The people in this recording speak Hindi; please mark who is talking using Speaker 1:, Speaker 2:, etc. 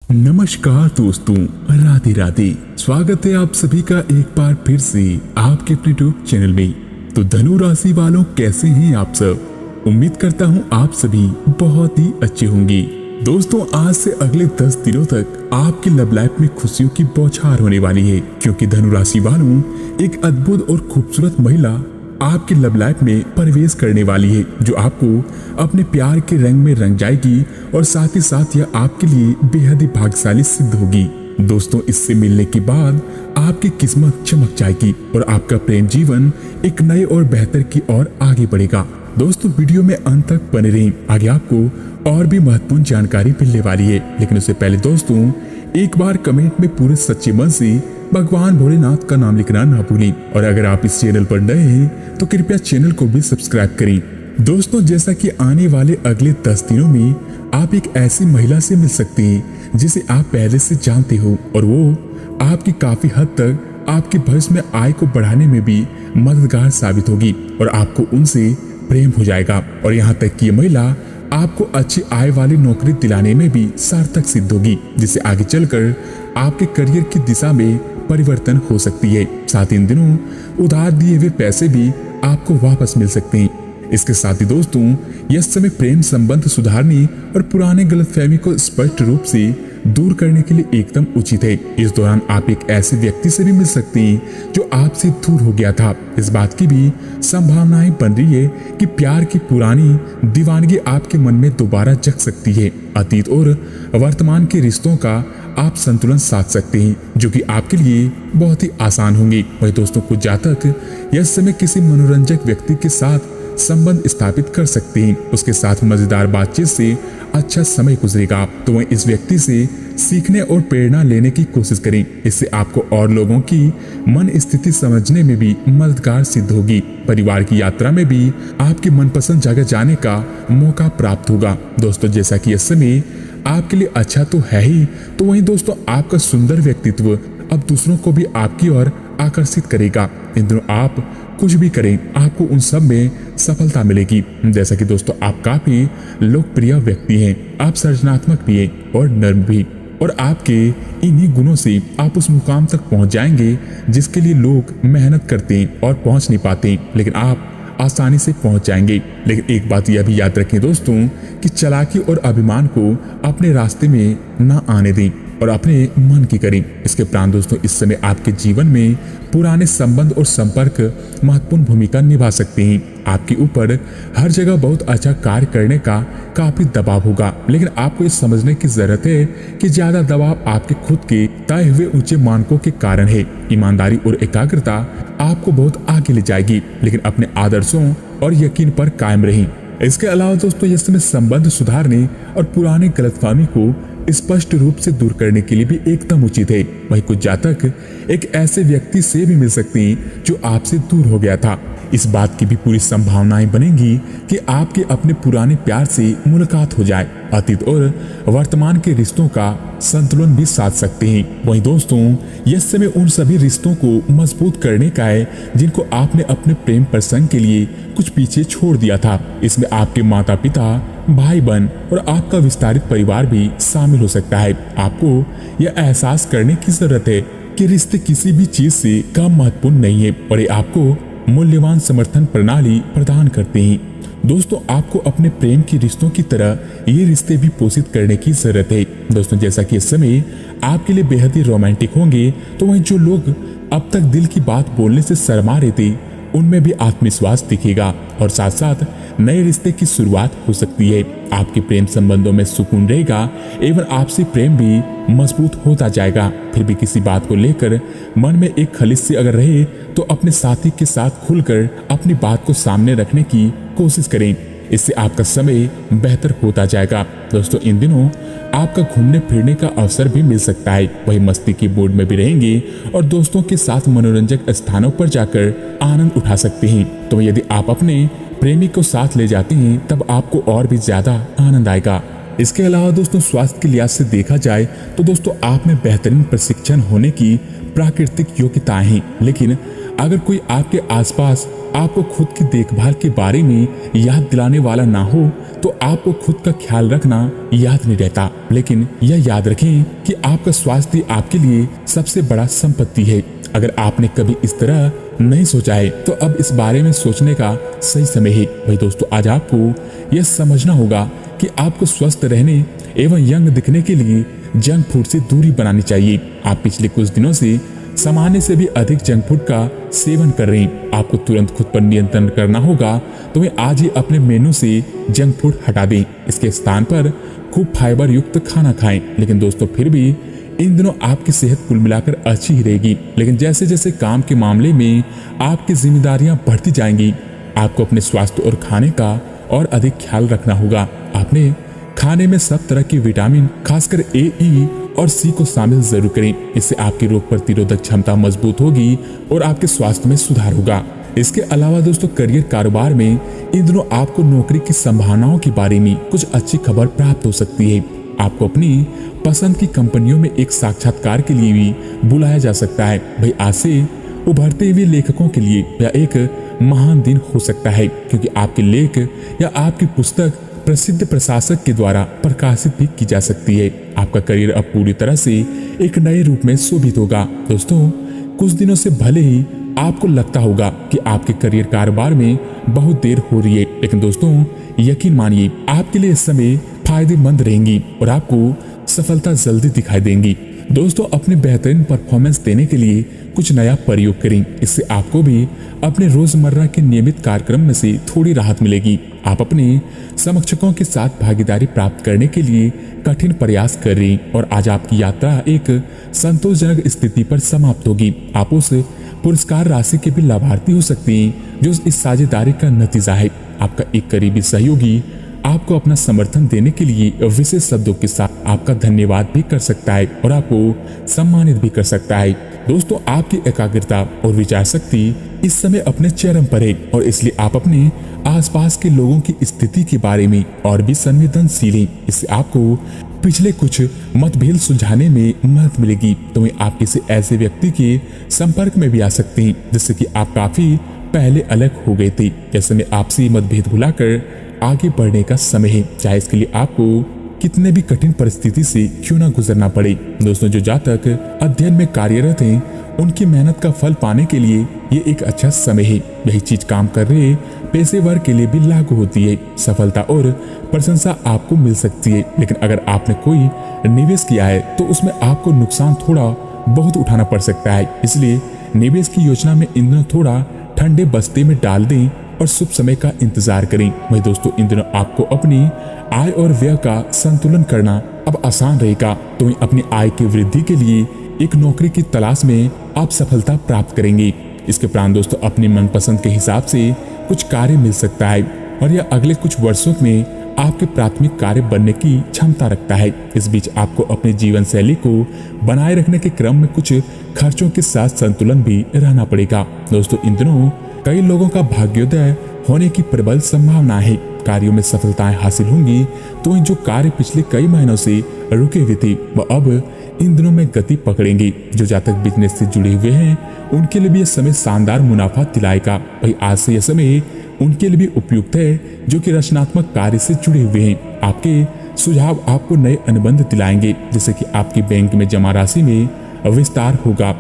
Speaker 1: नमस्कार दोस्तों, राधे राधे। स्वागत है आप सभी का एक बार फिर से आपके अपने यूट्यूब चैनल में। तो धनु राशि वालों, कैसे हैं आप सब? उम्मीद करता हूं आप सभी बहुत ही अच्छे होंगे। दोस्तों, आज से अगले 10 दिनों तक आपकी लव लाइफ में खुशियों की बौछार होने वाली है, क्योंकि धनु राशि वालों एक अद्भुत और खूबसूरत महिला आपकी लव लाइफ में प्रवेश करने वाली है, जो आपको अपने प्यार के रंग में रंग जाएगी और साथ ही साथ यह आपके लिए बेहद ही भाग्यशाली सिद्ध होगी। दोस्तों, इससे मिलने के बाद आपकी किस्मत चमक जाएगी और आपका प्रेम जीवन एक नए और बेहतर की ओर आगे बढ़ेगा। दोस्तों, वीडियो में अंत तक बने रहें, आगे आपको और भी महत्वपूर्ण जानकारी मिलने वाली है। लेकिन उससे पहले दोस्तों, एक बार कमेंट में पूरे सच्चे मन से भगवान भोलेनाथ का नाम लिखना ना भूलें। और अगर आप इस चैनल पर नए हैं तो कृपया चैनल को भी सब्सक्राइब करें। दोस्तों, जैसा कि आने वाले अगले 10 दिनों में आप एक ऐसी महिला से मिल सकते हैं जिसे आप पहले से जानते हो, और वो आपकी काफी हद तक आपके भविष्य में आय को बढ़ाने में भी मददगार साबित होगी और आपको उनसे प्रेम हो जाएगा। और यहाँ तक कि ये महिला आपको अच्छी आय वाली नौकरी दिलाने में भी सार्थक सिद्ध होगी, जिससे आगे चलकर आपके करियर की दिशा में परिवर्तन हो सकती है। साथ ही इन दिनों उधार दिए हुए पैसे भी आपको वापस मिल सकते हैं। इसके साथ ही दोस्तों, यह समय प्रेम संबंध सुधारने और पुराने गलतफहमी को स्पष्ट रूप से दूर करने के लिए एकदम उचित है। इस दौरान आप एक ऐसे व्यक्ति से भी मिल सकते हैं जो आपसे दूर हो गया था। इस बात की भी संभावनाएं बन रही है कि प्यार की पुरानी दीवानगी आपके मन में दोबारा जग सकती है। अतीत और वर्तमान के रिश्तों का आप संतुलन साध सकते हैं, जो कि आपके लिए बहुत ही आसान होंगे। वही दोस्तों, कुछ जातक यह समय किसी मनोरंजक व्यक्ति के साथ संबंध स्थापित कर सकते हैं। उसके साथ मजेदार बातचीत से अच्छा समय गुजरेगा, तो वह इस व्यक्ति से सीखने और प्रेरणा लेने की कोशिश करें। इससे आपको और लोगों की मन स्थिति समझने में भी मददगार सिद्ध होगी। परिवार की यात्रा में भी आपकी मनपसंद जगह जाने का मौका प्राप्त होगा। दोस्तों, जैसा कि यह समय आपके लिए अच्छा तो है ही, तो वहीं दोस्तों आपका सुंदर व्यक्तित्व अब दूसरों को भी आपकी ओर आकर्षित करेगा। इन दिनों आप कुछ भी करें, आपको उन सब में सफलता मिलेगी। जैसा कि दोस्तों, आप काफी लोकप्रिय व्यक्ति हैं, आप सृजनात्मक भी हैं और नर्म भी, और आपके इन्हीं गुणों से आप उस मुकाम तक पहुंच जाएंगे जिसके लिए लोग मेहनत करते हैं और पहुंच नहीं पाते, लेकिन आप आसानी से पहुंच जाएंगे। लेकिन एक बात यह भी याद रखें दोस्तों कि चालाकी और अभिमान को अपने रास्ते में न आने दें और अपने मन की करें। इसके उपरांत दोस्तों, इस समय आपके जीवन में पुराने संबंध और संपर्क महत्वपूर्ण भूमिका निभा सकते हैं। आपके ऊपर हर जगह बहुत अच्छा कार्य करने का काफी दबाव होगा, लेकिन आपको ये समझने की जरूरत है कि ज्यादा दबाव आपके खुद के तय हुए ऊंचे मानकों के कारण है। ईमानदारी और एकाग्रता आपको बहुत आगे ले जाएगी, लेकिन अपने आदर्शों और यकीन पर कायम रहें। इसके अलावा दोस्तों, इस समय संबंध सुधारने और पुराने गलतफहमी को स्पष्ट रूप से दूर करने के लिए भी एकदम उचित है। वही कुछ जातक एक ऐसे व्यक्ति से भी मिल सकते हैं जो आपसे दूर हो गया था। इस बात की भी पूरी संभावनाएं बनेंगी कि आपके अपने पुराने प्यार से मुलाकात हो जाए। अतीत और वर्तमान के रिश्तों का संतुलन भी साध सकते हैं। वहीं दोस्तों, यह समय उन सभी रिश्तों को मजबूत करने का है जिनको आपने अपने प्रेम प्रसंग के लिए कुछ पीछे छोड़ दिया था। इसमें आपके माता पिता, भाई बहन और आपका विस्तारित परिवार भी शामिल हो सकता है। आपको यह एहसास करने की जरूरत है कि रिश्ते किसी भी चीज से कम महत्वपूर्ण नहीं है और ये आपको मूल्यवान समर्थन प्रणाली प्रदान करते हैं। दोस्तों, आपको अपने प्रेम की रिश्तों की तरह ये रिश्ते भी पोषित करने की जरूरत है। दोस्तों, जैसा कि इस समय आपके लिए बेहद ही रोमांटिक होंगे, तो वहीं जो लोग अब तक दिल की बात बोलने से शर्मा रहे थे, उनमें भी आत्मविश्वास दिखेगा और साथ साथ नए रिश्ते की शुरुआत हो सकती है। आपके प्रेम संबंधों में सुकून रहेगा एवं आपसी प्रेम भी मजबूत होता जाएगा। फिर भी किसी बात को लेकर मन में एक खलिश से अगर रहे तो अपने साथी के साथ खुलकर अपनी बात को सामने रखने की कोशिश करें। इससे आपका समय बेहतर होता जाएगा। दोस्तों, इन दिनों आपका घूमने फिरने का अवसर भी मिल सकता है। वही मस्ती की मूड में भी रहेंगे और दोस्तों के साथ मनोरंजक स्थानों पर जाकर आनंद उठा सकते हैं। तो यदि आप अपने प्रेमी को साथ ले जाते हैं तब आपको और भी ज्यादा आनंद आएगा। इसके अलावा दोस्तों, स्वास्थ्य के लिहाज से देखा जाए तो दोस्तों आप में बेहतरीन प्रशिक्षण होने की प्राकृतिक योग्यताएं हैं, लेकिन अगर कोई आपके आसपास आपको खुद की देखभाल के बारे में याद दिलाने वाला ना हो तो आपको खुद का ख्याल रखना याद नहीं रहता। लेकिन यह याद रखें कि आपका स्वास्थ्य आपके लिए सबसे बड़ा संपत्ति है। अगर आपने कभी इस तरह नहीं सोचा है तो अब इस बारे में सोचने का सही समय है। भाई दोस्तों, आज आपको यह समझना होगा कि आपको स्वस्थ रहने एवं यंग दिखने के लिए जंक फूड से दूरी बनानी चाहिए। आप पिछले कुछ दिनों से सामान्य से भी अधिक जंक फूड का सेवन कर रहे हैं। आपको तुरंत खुद पर नियंत्रण करना होगा। तो वे आज ही अपने मेनू से जंक फूड हटा दें। इसके स्थान पर खूब फाइबर युक्त खाना खाएं। लेकिन दोस्तों, फिर भी इन दिनों आपकी सेहत कुल मिलाकर अच्छी ही रहेगी। लेकिन जैसे जैसे काम के मामले में आपकी जिम्मेदारियां बढ़ती जाएंगी, आपको अपने स्वास्थ्य और खाने का और अधिक ख्याल रखना होगा। आपने खाने में सब तरह की विटामिन, खासकर ए, ई और सी को शामिल जरूर करें। इससे आपकी रोग प्रतिरोधक क्षमता मजबूत होगी और आपके स्वास्थ्य में सुधार होगा। इसके अलावा दोस्तों, करियर कारोबार में इन दिनों आपको नौकरी की संभावनाओं के बारे में कुछ अच्छी खबर प्राप्त हो सकती है। आपको अपनी पसंद की कंपनियों में एक साक्षात्कार के लिए भी बुलाया जा सकता है। भाई, आज से उभरते हुए लेखकों के लिए यह एक महान दिन हो सकता है, क्योंकि आपके लेख या आपकी पुस्तक प्रसिद्ध प्रशासक के द्वारा प्रकाशित भी की जा सकती है। आपका करियर अब पूरी तरह से एक नए रूप में शोभित होगा। दोस्तों, कुछ दिनों से भले ही आपको लगता होगा कि आपके करियर कारोबार में बहुत देर हो रही है, लेकिन दोस्तों यकीन मानिए, आपके लिए इस समय फायदेमंद रहेंगी और आपको सफलता जल्दी दिखाई देंगी। दोस्तों, अपने बेहतरीन परफॉर्मेंस देने के लिए कुछ नया प्रयोग करें। इससे आपको भी अपने रोजमर्रा के नियमित कार्यक्रम में से थोड़ी राहत मिलेगी। आप अपने समकक्षों के साथ भागीदारी प्राप्त करने के लिए कठिन प्रयास कर रहे हैं और आज आपकी यात्रा एक संतोषजनक स्थिति पर समाप्त होगी। आप उस पुरस्कार राशि के भी लाभार्थी हो सकते हैं जो इस साझेदारी का नतीजा है। आपका एक करीबी सहयोगी आपको अपना समर्थन देने के लिए विशेष शब्दों के साथ आपका धन्यवाद भी कर सकता है और आपको सम्मानित भी कर सकता है। दोस्तों, आपकी एकाग्रता और विचार शक्ति इस समय अपने चरम पर है और इसलिए आप अपने आसपास के लोगों की स्थिति के बारे में और भी संवेदनशील हैं। इससे आपको पिछले कुछ मतभेद सुलझाने में मदद मिलेगी। तो वे आप किसी ऐसे व्यक्ति के संपर्क में भी आ सकते हैं जिससे कि आप काफी पहले अलग हो गए थे। ऐसे में आपसी मतभेद भुलाकर आगे बढ़ने का समय है, चाहे इसके लिए आपको कितने भी कठिन परिस्थिति से क्यों ना गुजरना पड़े। दोस्तों, जो जातक अध्ययन में कार्यरत हैं, उनकी मेहनत का फल पाने के लिए ये एक अच्छा समय है। यही चीज काम कर रहे पेशेवर के लिए भी लागू होती है। सफलता और प्रशंसा आपको मिल सकती है, लेकिन अगर आपने कोई निवेश किया है तो उसमें आपको नुकसान थोड़ा बहुत उठाना पड़ सकता है। इसलिए निवेश की योजना में इन दिनों थोड़ा ठंडे बस्ते में डाल दें और शुभ समय का इंतजार करें। वही दोस्तों, इन दिनों आपको अपनी आय और व्यय का संतुलन करना अब आसान रहेगा। तो अपनी आय की वृद्धि के लिए एक नौकरी की तलाश में आप सफलता प्राप्त करेंगे। इसके उपरांत दोस्तों, अपनी मनपसंद के हिसाब से कुछ कार्य मिल सकता है और यह अगले कुछ वर्षों में आपके प्राथमिक कार्य बनने की क्षमता रखता है। इस बीच आपको अपने जीवन शैली को बनाए रखने के क्रम में कुछ खर्चों के साथ संतुलन भी रहना पड़ेगा। दोस्तों, इन दिनों कई लोगों का भाग्योदय होने की प्रबल संभावना है। कार्यों में सफलताएं हासिल होंगी तो जो कार्य पिछले कई महीनों से रुके हुए थे वह अब इन दिनों में गति पकड़ेंगे। जो जातक बिजनेस से जुड़े हुए हैं उनके लिए भी यह समय शानदार मुनाफा दिलाएगा। वही आज से यह समय उनके लिए भी उपयुक्त है जो कि रचनात्मक कार्य से जुड़े हुए हैं। आपके सुझाव आपको नए अनुबंध दिलाएंगे जिससे कि आपकी बैंक में जमा राशि में विस्तार होगा।